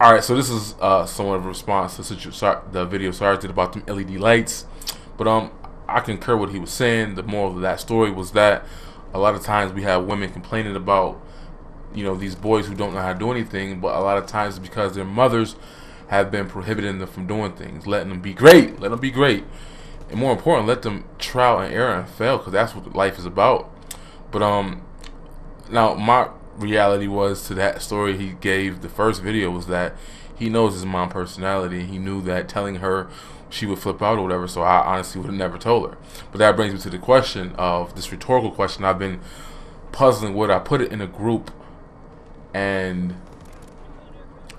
Alright, so this is somewhat of a response to the video Sarge did about them LED lights. But I concur what he was saying. The moral of that story was that a lot of times we have women complaining about, you know, these boys who don't know how to do anything, but a lot of times it's because their mothers have been prohibiting them from doing things, letting them be great, and more important, let them trial and error and fail, because that's what life is about. But now my reality was to that story he gave, the first video, was that he knows his mom personality. He knew that telling her she would flip out or whatever, so I honestly would have never told her. But that brings me to the question of this rhetorical question I've been puzzling with. I put it in a group, and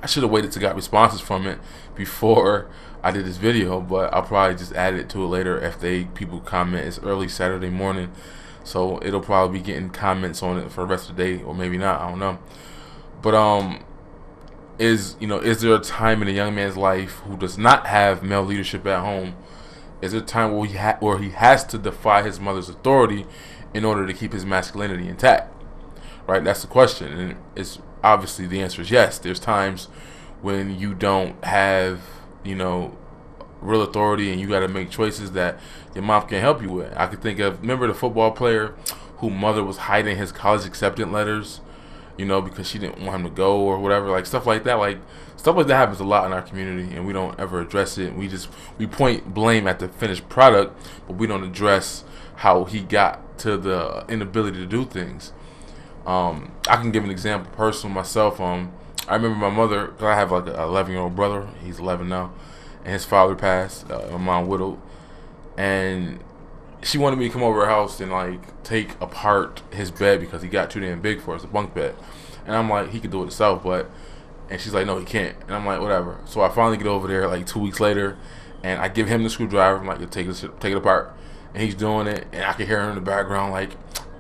I should have waited to get responses from it before I did this video, but I'll probably just add it to it later if people comment. It's early Saturday morning, so it'll probably be getting comments on it for the rest of the day, or maybe not, I don't know. But is there a time in a young man's life who does not have male leadership at home? Is there a time where he has to defy his mother's authority in order to keep his masculinity intact? Right, that's the question, and it's obviously the answer is yes. There's times when you don't have, real authority, and you got to make choices that your mom can't help you with. I could think of, remember the football player whose mother was hiding his college acceptance letters, because she didn't want him to go or whatever, like stuff like that. Like stuff like that happens a lot in our community, and we don't ever address it. We point blame at the finished product, but we don't address how he got to the inability to do things. I can give an example personal myself. I remember my mother, cause I have like an 11-year-old brother. He's 11 now, and his father passed. My mom widowed, and she wanted me to come over her house and like take apart his bed because he got too damn big for us, a bunk bed. And I'm like, he could do it himself, and she's like, no, he can't. And I'm like, whatever. So I finally get over there like 2 weeks later, and I give him the screwdriver. I'm like, take it apart, and he's doing it, and I can hear him in the background like,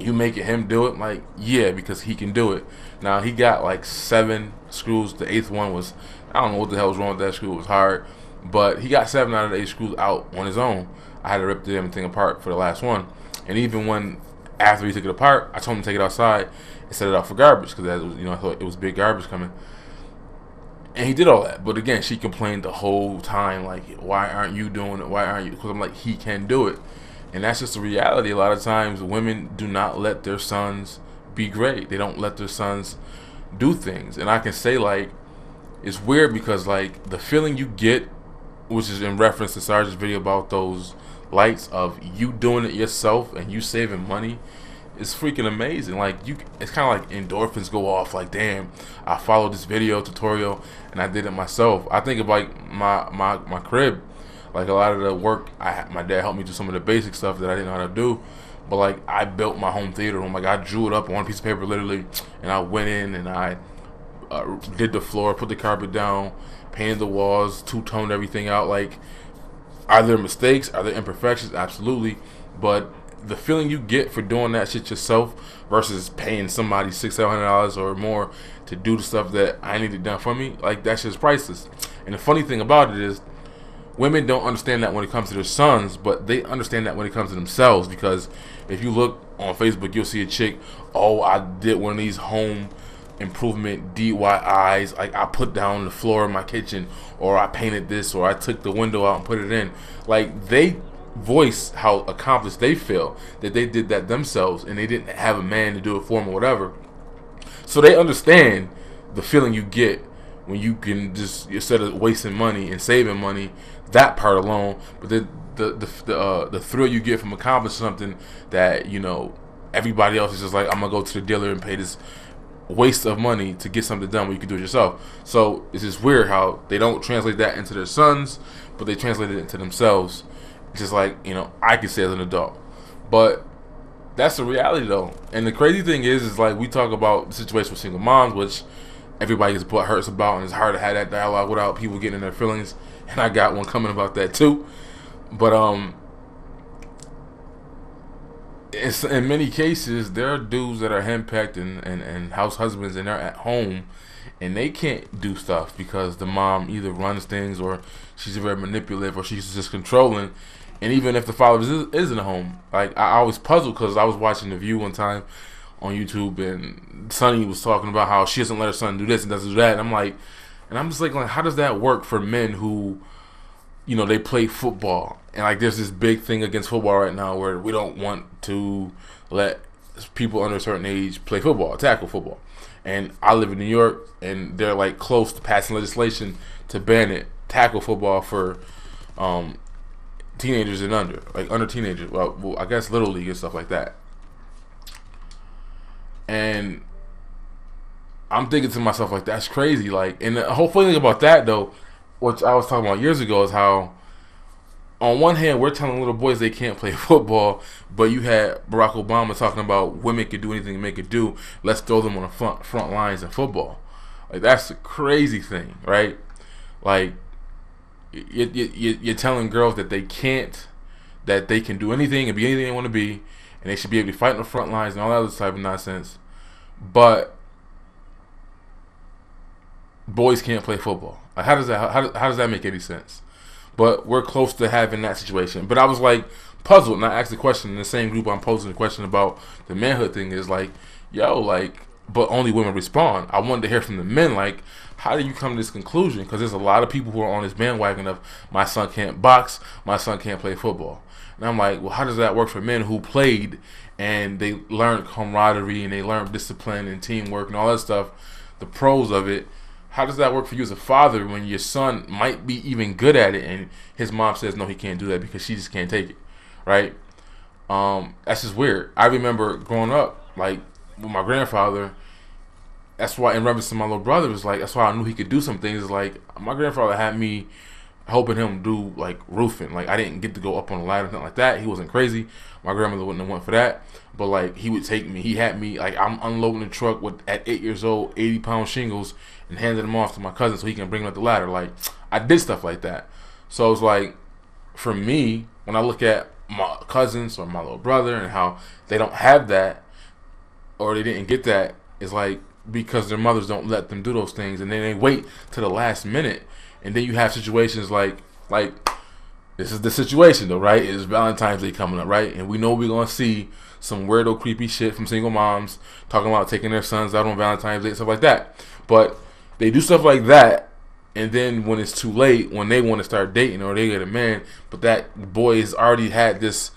you making him do it? I'm like, yeah, because he can do it. Now he got like 7 screws. The 8th one was, I don't know what the hell was wrong with that screw. It was hard, but he got 7 out of the 8 screws out on his own. I had to rip the damn thing apart for the last one. And even when after he took it apart, I told him to take it outside and set it out for garbage, because I thought it was big garbage coming. And he did all that, but again, she complained the whole time, like, why aren't you doing it? Why aren't you? Because I'm like, he can do it. And that's just the reality. A lot of times women do not let their sons be great. They don't let their sons do things. And I can say, like, it's weird because, like, the feeling you get, which is in reference to Sarge's video about those lights, of you doing it yourself and you saving money, is freaking amazing. Like, it's kind of like endorphins go off. Like, damn, I followed this video tutorial and I did it myself. I think of like my crib. Like, a lot of the work, my dad helped me do some of the basic stuff that I didn't know how to do. But, like, I built my home theater room. Like, I drew it up on one piece of paper, literally, and I went in and I did the floor, put the carpet down, painted the walls, two-toned everything out. Like, are there mistakes? Are there imperfections? Absolutely. But the feeling you get for doing that shit yourself versus paying somebody $600-700 or more to do the stuff that I needed done for me, like, that shit's priceless. And the funny thing about it is, women don't understand that when it comes to their sons, but they understand that when it comes to themselves. Because if you look on Facebook, you'll see a chick, oh, I did one of these home improvement DIYs, like I put down the floor in my kitchen, or I painted this, or I took the window out and put it in. Like, they voice how accomplished they feel that they did that themselves, and they didn't have a man to do it for them or whatever. So they understand the feeling you get when you can just, instead of wasting money and saving money, that part alone, but the thrill you get from accomplishing something that, everybody else is just like, I'm gonna go to the dealer and pay this waste of money to get something done when you can do it yourself. So it's just weird how they don't translate that into their sons, but they translate it into themselves. It's just like, I can say as an adult, but that's the reality though. And the crazy thing is like, we talk about the situation with single moms, which everybody gets butt hurts about, and it's hard to have that dialogue without people getting in their feelings. And I got one coming about that too. But it's, in many cases, there are dudes that are henpecked and house husbands, and they're at home and they can't do stuff because the mom either runs things, or she's very manipulative, or she's just controlling. And even if the father isn't at home, like, I was puzzled because I was watching The View one time on YouTube, and Sonny was talking about how she doesn't let her son do this and doesn't do that. And And I'm just like, how does that work for men who, you know, they play football, and like there's this big thing against football right now where we don't want to let people under a certain age play football, tackle football. And I live in New York, and they're like close to passing legislation to ban it, tackle football for teenagers and under, like under teenagers. Well, I guess little league and stuff like that. And I'm thinking to myself, like, that's crazy. Like, and the whole funny thing about that, though, which I was talking about years ago, is how on one hand we're telling little boys they can't play football, but you had Barack Obama talking about women can do anything men could do. Let's throw them on the front lines in football. Like, that's the crazy thing, right? Like, you're telling girls that they can't, that they can do anything and be anything they want to be, and they should be able to fight in the front lines and all that other type of nonsense. But boys can't play football. Like, how does that make any sense? But we're close to having that situation. But I was like puzzled, and I asked the question in the same group I'm posing the question about the manhood thing. Is like, yo, like, but only women respond. I wanted to hear from the men, like, how do you come to this conclusion? Because there's a lot of people who are on this bandwagon of my son can't box, my son can't play football. And I'm like, well, how does that work for men who played and they learned camaraderie and they learned discipline and teamwork and all that stuff, the pros of it? How does that work for you as a father when your son might be even good at it and his mom says no, he can't do that because she just can't take it, right? That's just weird. I remember growing up, like, with my grandfather. That's why, in reference to my little brother, was like, that's why I knew he could do some things. Like, my grandfather had me helping him do like roofing. Like, I didn't get to go up on a ladder or nothing like that. He wasn't crazy. My grandmother wouldn't have went for that. But like, he would take me. He had me, like, I'm unloading the truck with, at 8 years old, 80-pound shingles and handed them off to my cousin so he can bring them up the ladder. Like, I did stuff like that. So it's like, for me, when I look at my cousins or my little brother and how they don't have that, or they didn't get that, it's like because their mothers don't let them do those things, and then they wait to the last minute, and then you have situations like this is the situation though, right? It's Valentine's Day coming up, right? And we know we're gonna see some weirdo, creepy shit from single moms talking about taking their sons out on Valentine's Day and stuff like that. But they do stuff like that, and then when it's too late, when they want to start dating or they get a man, but that boy has already had this,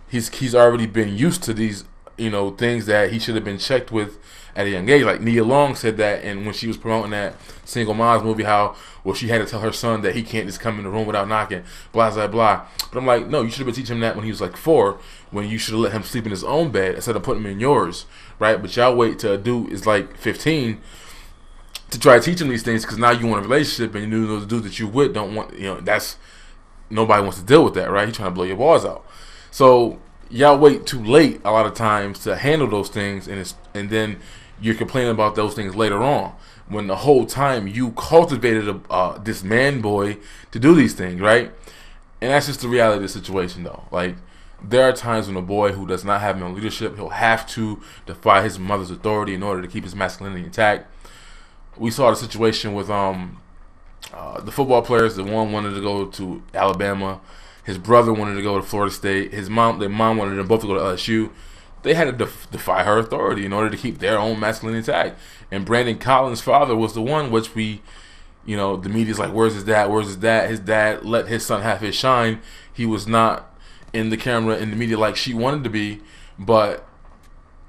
he's already been used to these, you know, things that he should have been checked with at a young age. Like Nia Long said that, and when she was promoting that Single Moms movie, how, well, she had to tell her son that he can't just come in the room without knocking, blah, blah, blah. But I'm like, no, you should have been teaching him that when he was like 4, when you should have let him sleep in his own bed instead of putting him in yours, right? But y'all wait till a dude is like 15 to try to teach him these things, because now you want a relationship and you know the dude that you with don't want, you know, that's, nobody wants to deal with that, right? He's trying to blow your balls out. So y'all wait too late a lot of times to handle those things, and then you're complaining about those things later on, when the whole time you cultivated this man boy to do these things, right? And that's just the reality of the situation, though. Like, there are times when a boy who does not have male leadership, he'll have to defy his mother's authority in order to keep his masculinity intact. We saw the situation with the football players. The one wanted to go to Alabama. His brother wanted to go to Florida State. Their mom wanted them both to go to LSU. They had to defy her authority in order to keep their own masculinity intact. And Brandon Collins' father was the one which we, you know, the media's like, where's his dad? Where's his dad? His dad let his son have his shine. He was not in the camera, in the media like she wanted to be, but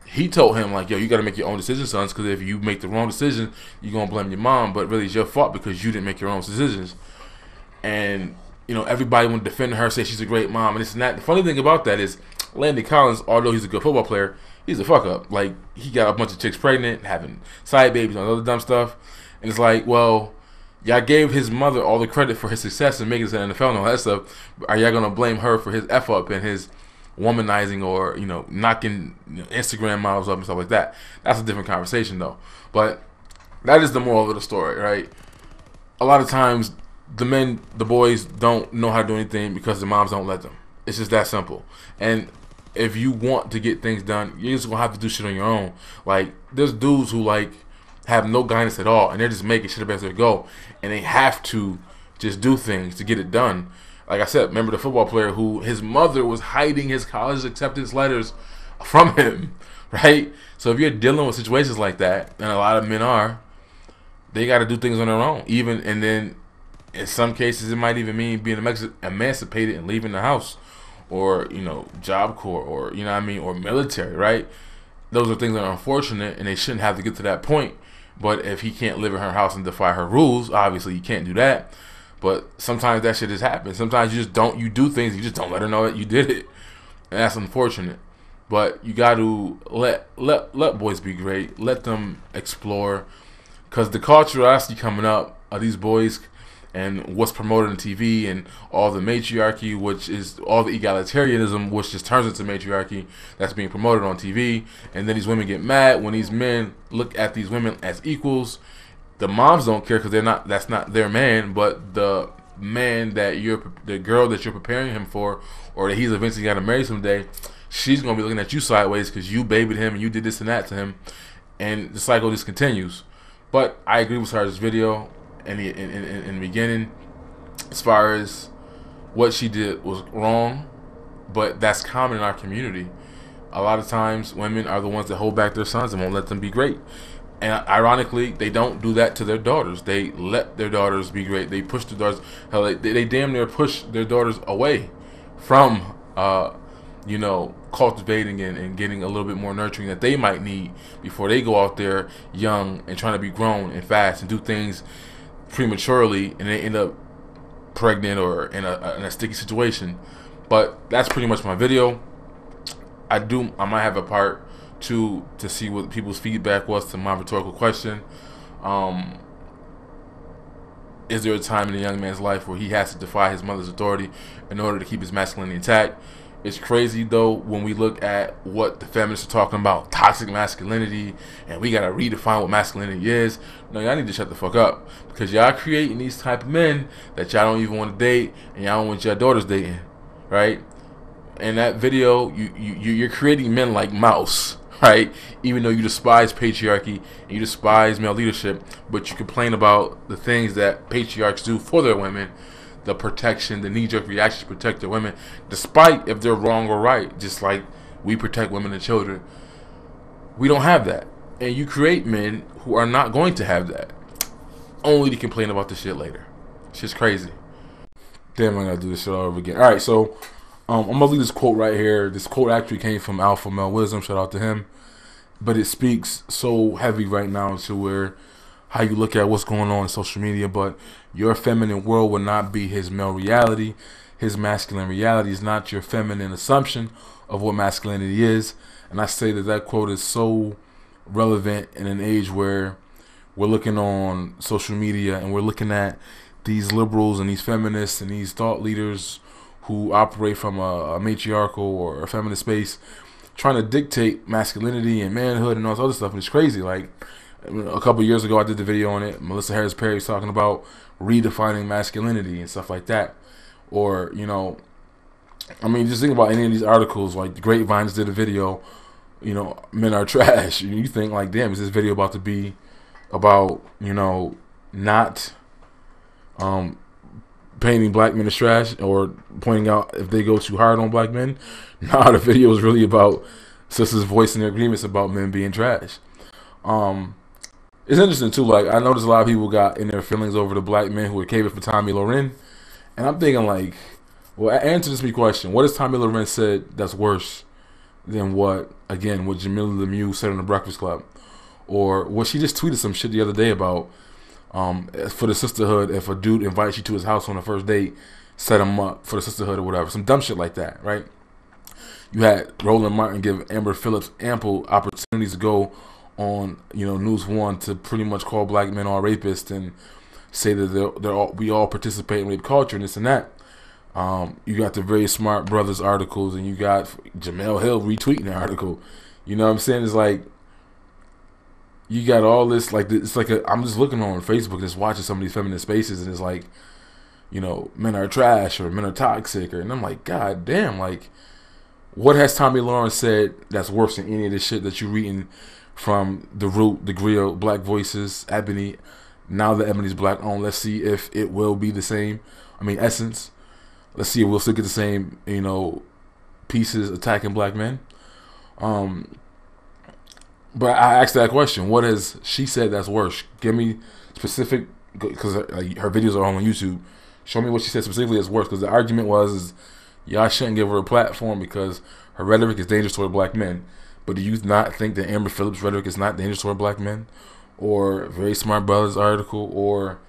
he told him, like, yo, you got to make your own decisions, sons, because if you make the wrong decision, you're going to blame your mom, but really it's your fault because you didn't make your own decisions. And, you know, everybody would defend her, say she's a great mom, and this and that. The funny thing about that is, Landon Collins, although he's a good football player, he's a fuck up. Like, he got a bunch of chicks pregnant, having side babies and other dumb stuff. And it's like, well, y'all gave his mother all the credit for his success and making it to the NFL and all that stuff. Are y'all going to blame her for his F up and his womanizing, or, you know, knocking, you know, Instagram models up and stuff like that? That's a different conversation, though. But that is the moral of the story, right? A lot of times, the boys don't know how to do anything because the moms don't let them. It's just that simple. And if you want to get things done, you're just gonna have to do shit on your own. Like, there's dudes who, like, have no guidance at all, and they're just making shit up as they go, and they have to just do things to get it done. Like I said, remember the football player who his mother was hiding his college acceptance letters from him, right? So if you're dealing with situations like that, and a lot of men are, they got to do things on their own. Even and then in some cases, it might even mean being emancipated and leaving the house, or Job Corps, or you know what I mean, or military, right? Those are things that are unfortunate, and they shouldn't have to get to that point. But if he can't live in her house and defy her rules, obviously you can't do that. But sometimes that shit just happens. Sometimes you just don't. You do things. You just don't let her know that you did it, and that's unfortunate. But you got to let boys be great. Let them explore, because the culture I see coming up are these boys and what's promoted on TV and all the matriarchy, which is all the egalitarianism, which just turns into matriarchy that's being promoted on TV. And then these women get mad when these men look at these women as equals. The moms don't care because that's not their man, but the man the girl that you're preparing him for, or that he's eventually got to marry someday, she's gonna be looking at you sideways because you babied him and you did this and that to him, and the cycle just continues. But I agree with Sarah's video in the beginning, as far as what she did was wrong, but that's common in our community. A lot of times women are the ones that hold back their sons and won't let them be great, and ironically they don't do that to their daughters. They let their daughters be great. They push their daughters, hell, they damn near push their daughters away from cultivating and getting a little bit more nurturing that they might need before they go out there young and trying to be grown and fast and do things prematurely, and they end up pregnant or in a sticky situation. But that's pretty much my video. I might have a part 2 to see what people's feedback was to my rhetorical question. Is there a time in a young man's life where he has to defy his mother's authority in order to keep his masculinity intact? It's crazy though when we look at what the feminists are talking about, toxic masculinity, and we gotta redefine what masculinity is. No, y'all need to shut the fuck up, because y'all creating these type of men that y'all don't even want to date, and y'all don't want your daughters dating, right? In that video, you're creating men like Mouse, right? Even though you despise patriarchy and you despise male leadership, but you complain about the things that patriarchs do for their women. The protection, the knee-jerk reaction to protect their women, despite if they're wrong or right, just like we protect women and children. We don't have that. And you create men who are not going to have that, only to complain about this shit later. It's just crazy. Damn, I gotta do this shit all over again. Alright, so I'm gonna leave this quote right here. This quote actually came from Alpha Male Wisdom, shout out to him. But it speaks so heavy right now to where how you look at what's going on in social media. But your feminine world will not be his male reality. His masculine reality is not your feminine assumption of what masculinity is. And I say that quote is so relevant in an age where we're looking on social media and we're looking at these liberals and these feminists and these thought leaders who operate from a matriarchal or a feminist space, trying to dictate masculinity and manhood and all this other stuff. And it's crazy. Like, a couple years ago, I did the video on it. Melissa Harris Perry was talking about redefining masculinity and stuff like that. Or, I mean, just think about any of these articles. Like, the Grapevines did a video, men are trash. And you think, like, damn, is this video about to be about, not painting black men as trash or pointing out if they go too hard on black men? Nah, the video was really about sisters voicing their agreements about men being trash. It's interesting too, like, I noticed a lot of people got in their feelings over the black men who were caving for Tommy Loren. And I'm thinking, like, well, answer this question. What has Tommy Loren said that's worse than what Jamila Lemieux said on the Breakfast Club? Or what she just tweeted some shit the other day about, for the sisterhood, if a dude invites you to his house on a first date, set him up for the sisterhood or whatever. Some dumb shit like that, right? You had Roland Martin give Amber Phillips ample opportunities to go on, News One to pretty much call black men all rapists and say that we all participate in rape culture and this and that. You got the Very Smart Brothers articles, and you got Jamel Hill retweeting the article. You know what I'm saying? It's like you got all this, like, it's like I'm just looking on Facebook, just watching some of these feminist spaces, and it's like, men are trash or men are toxic, and I'm like, God damn, like, what has Tommy Lawrence said that's worse than any of this shit that you're reading from The Root, The Griot, Black Voices, Ebony? Now that Ebony's black owned, let's see if it will be the same. I mean, Essence. Let's see if we'll still get the same, pieces attacking black men. But I asked that question. What has she said that's worse? Give me specific, because her videos are all on YouTube. Show me what she said specifically that's worse. Because the argument was, y'all shouldn't give her a platform because her rhetoric is dangerous toward black men. But do you not think that Amber Phillips' rhetoric is not dangerous toward black men? Or Very Smart Brothers article? Or,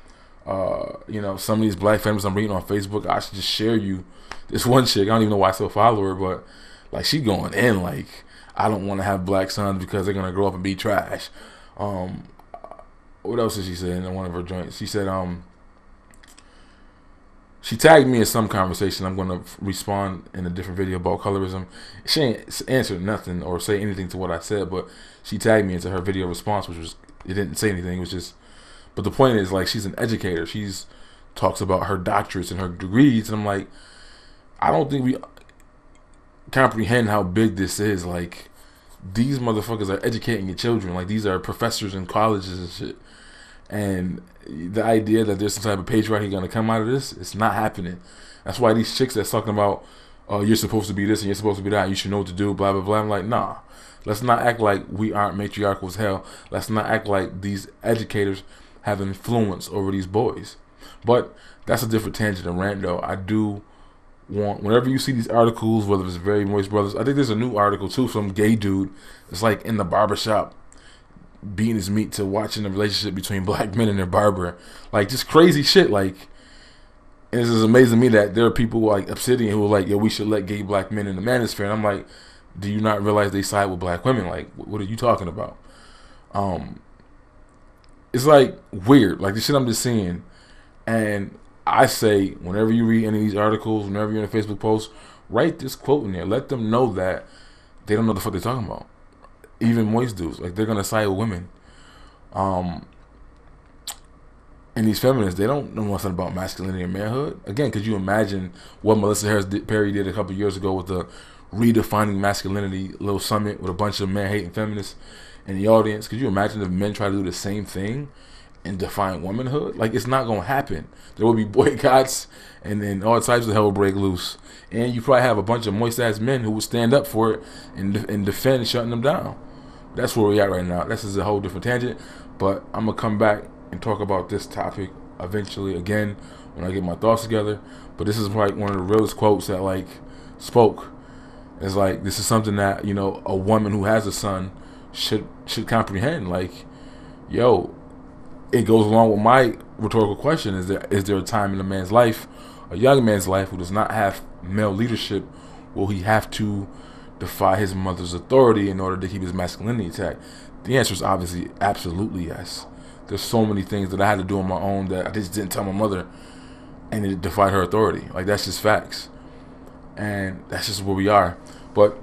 some of these black feminists I'm reading on Facebook? I should just share you this one chick. I don't even know why I still follow her, but like she going in like, I don't want to have black sons because they're gonna grow up and be trash. What else did she say in one of her joints? She said, she tagged me in some conversation. I'm gonna respond in a different video about colorism. She ain't answered nothing or say anything to what I said, but she tagged me into her video response, which was, it didn't say anything. It was just, but the point is, like, she's an educator. She's talks about her doctorates and her degrees, and I'm like, I don't think we comprehend how big this is. Like, these motherfuckers are educating your children. Like, these are professors in colleges and shit. And the idea that there's some type of patriarchy going to come out of this, it's not happening. That's why these chicks that's talking about, oh, you're supposed to be this and you're supposed to be that, you should know what to do, blah, blah, blah. I'm like, nah. Let's not act like we aren't matriarchal as hell. Let's not act like these educators have influence over these boys. But that's a different tangent and rant, though. I do want, whenever you see these articles, whether it's Very Moist Brothers, I think there's a new article too, some gay dude. It's like in the barbershop beating his meat to watching the relationship between black men and their barber. Like, just crazy shit. Like, and it's just amazing to me that there are people like Obsidian who are like, yo, we should let gay black men in the manosphere. And I'm like, do you not realize they side with black women? Like, what are you talking about? It's like weird. Like, the shit I'm just seeing. And I say, whenever you read any of these articles, whenever you're in a Facebook post, write this quote in there. Let them know that they don't know the fuck they're talking about. Even moist dudes, like, they're gonna side with women. And these feminists, they don't know nothing about masculinity and manhood. Again, could you imagine what Melissa Harris Perry did a couple years ago with the redefining masculinity little summit with a bunch of man-hating feminists in the audience? Could you imagine if men try to do the same thing and define womanhood? Like, it's not gonna happen. There will be boycotts, and then all types of hell will break loose. And you probably have a bunch of moist-ass men who will stand up for it and defend shutting them down. That's where we're at right now. This is a whole different tangent, but I'm gonna come back and talk about this topic eventually again when I get my thoughts together. But this is like one of the realest quotes that like spoke. It's like, this is something that, you know, a woman who has a son should comprehend. Like, yo, it goes along with my rhetorical question: is there a time in a man's life, a young man's life, who does not have male leadership, will he have to defy his mother's authority in order to keep his masculinity intact? The answer is obviously absolutely yes. There's so many things that I had to do on my own that I just didn't tell my mother, and it defied her authority. Like, that's just facts, and that's just where we are. But